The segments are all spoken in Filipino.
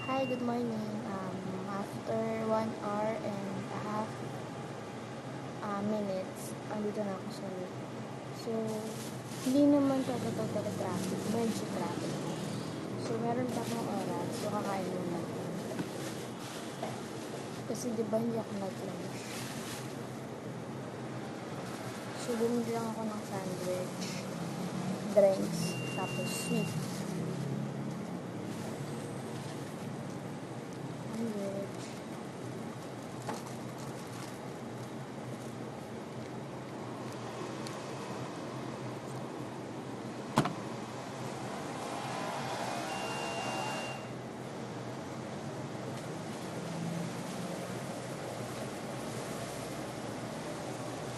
Hi, good morning. After 1 hour and a half minutes, andito na ako sa work. So, hindi naman total traffic, medyo traffic. So, meron pa akong oras, so kakain muna ako. Kasi di ba hindi ako nag-lunch. So, bumili lang ako ng sandwich, drinks, tapos sweet. Sandwich.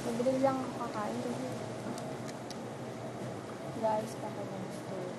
Mabilis lang ako kakain kasi guys, pa ako ng store.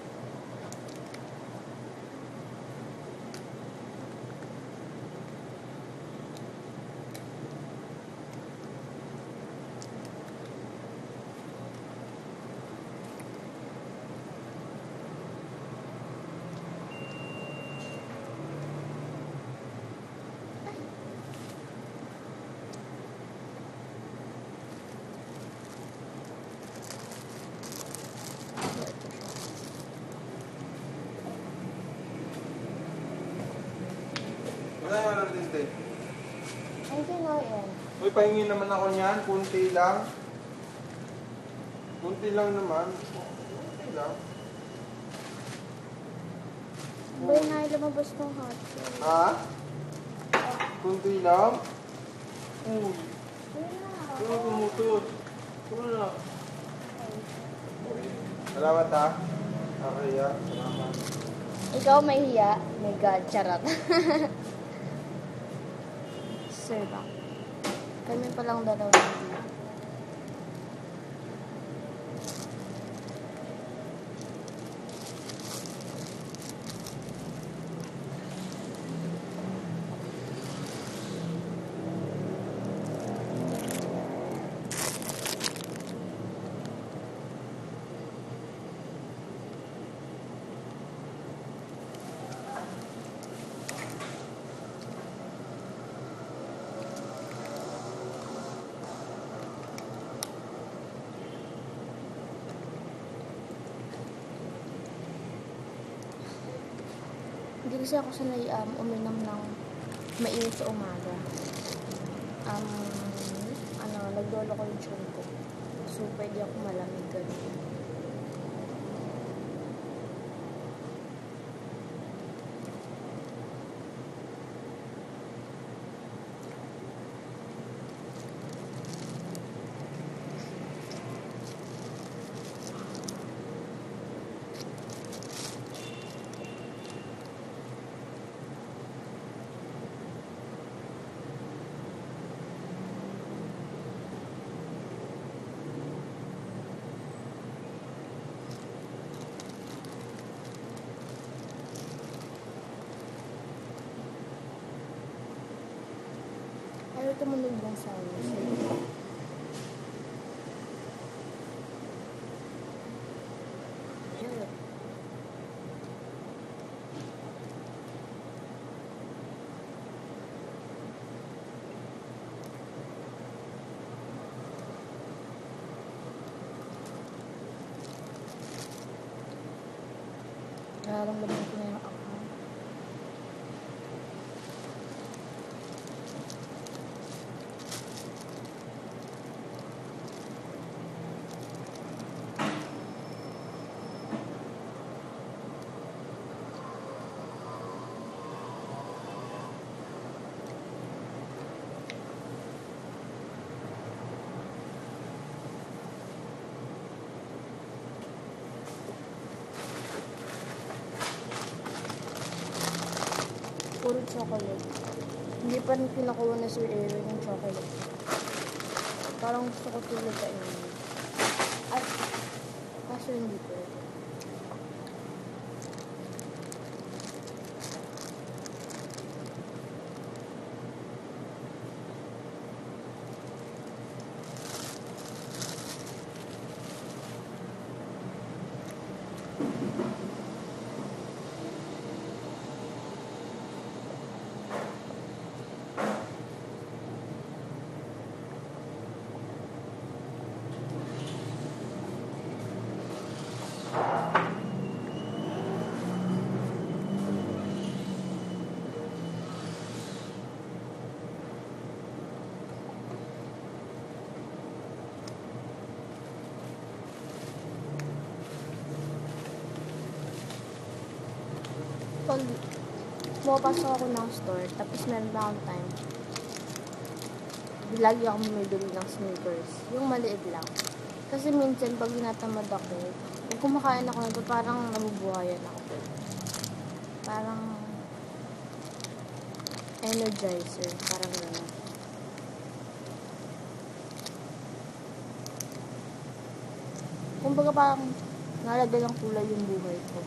Wala yung alam din, Tay. Ay, sino yan? Uy, pahingi naman ako niyan. Kunti lang. Kunti lang naman. Kunti lang. Boy, na lumabas ng hot sauce. Ha? Kunti lang? Uy. Ano pumutot? Wala. Salamat ha. Okay, ya. Salamat. Ikaw may hiya? My God, charot. Sir ba? Kami palang dalawa. Hindi kasi ako sanay uminom ng mainit sa umaga. Nagdolo ko yung tiyan ko. So, pwede ako malamig ganun. Ayaw tumunog ng sound. Nararamdaman ko na yung ako. Puro chocolate. Hindi pa rin pinakuha na Sir Aaron yung chocolate. Parang gusto ko tulad sa inyo. At, kaso hindi pwede. pumapasok ako ng store, tapos meron na akong time. Lagi ako bumibili ng sneakers. Yung maliit lang. Kasi minsan, pag tinatamad ako, pag kumakain ako nito, parang nabubuhayan ako. Parang energizer. Parang gano'n. Kumbaga parang nalagay ng kulay yung buhay ko.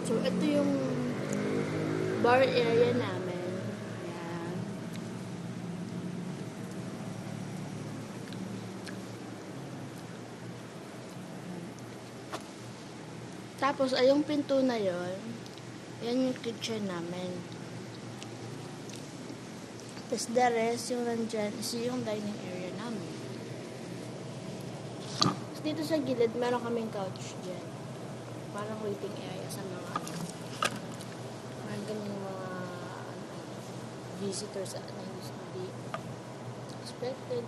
So, ito yung bar area namin. Ayan. Tapos, ay yung pinto na yon, yan yung kitchen namin. Tapos, the rest, yung nandyan, is yung dining area namin. Tapos, dito sa gilid, meron kaming couch dyan. Parang waiting area sa mga ganyan mga visitors na hindi expected.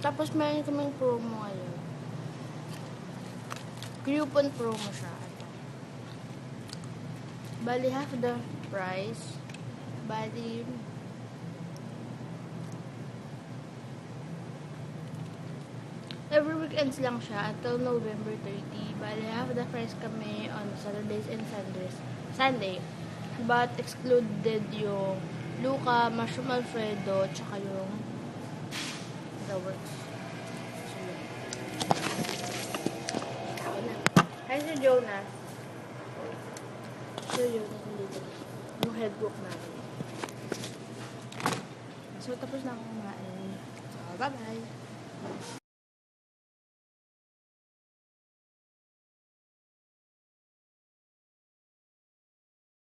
Tapos meron kaming promo ngayon. Coupon promo siya. Bali half the price. Bali every weekends lang siya until November 30. Bali half the price kami on Saturdays and Sunday. But excluded yung Luca, Mushroom Alfredo, tsaka yung the works. Ako na. Hi, si Jonas. So, Jonas dito. Yung headbook namin. So, tapos na ako kumain. So, bye-bye.